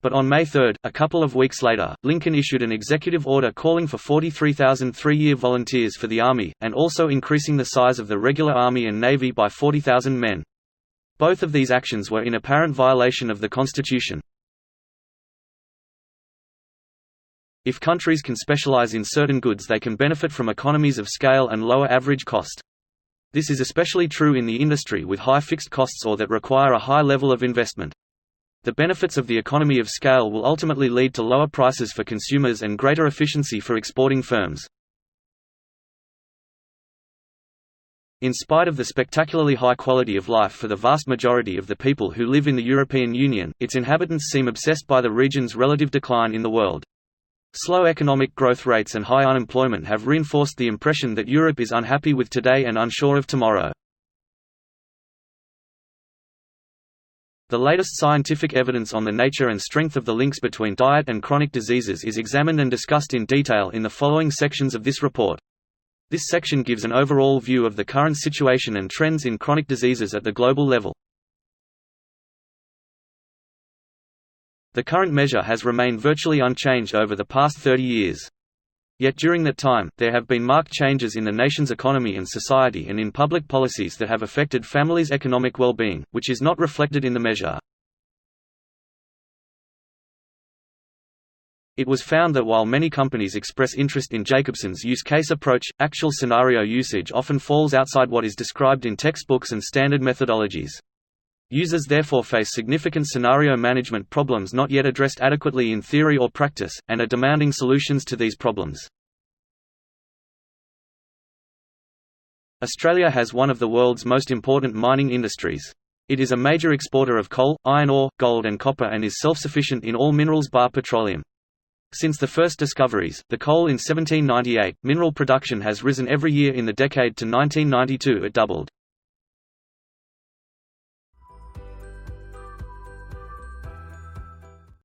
But on May 3, a couple of weeks later, Lincoln issued an executive order calling for 43,000 three-year volunteers for the Army, and also increasing the size of the regular Army and Navy by 40,000 men. Both of these actions were in apparent violation of the Constitution. If countries can specialize in certain goods, they can benefit from economies of scale and lower average cost. This is especially true in the industry with high fixed costs or that require a high level of investment. The benefits of the economy of scale will ultimately lead to lower prices for consumers and greater efficiency for exporting firms. In spite of the spectacularly high quality of life for the vast majority of the people who live in the European Union, its inhabitants seem obsessed by the region's relative decline in the world. Slow economic growth rates and high unemployment have reinforced the impression that Europe is unhappy with today and unsure of tomorrow. The latest scientific evidence on the nature and strength of the links between diet and chronic diseases is examined and discussed in detail in the following sections of this report. This section gives an overall view of the current situation and trends in chronic diseases at the global level. The current measure has remained virtually unchanged over the past 30 years. Yet during that time, there have been marked changes in the nation's economy and society and in public policies that have affected families' economic well-being, which is not reflected in the measure. It was found that while many companies express interest in Jacobson's use case approach, actual scenario usage often falls outside what is described in textbooks and standard methodologies. Users therefore face significant scenario management problems not yet addressed adequately in theory or practice, and are demanding solutions to these problems. Australia has one of the world's most important mining industries. It is a major exporter of coal, iron ore, gold and copper and is self-sufficient in all minerals bar petroleum. Since the first discoveries, the coal in 1798, mineral production has risen every year in the decade to 1992 it doubled.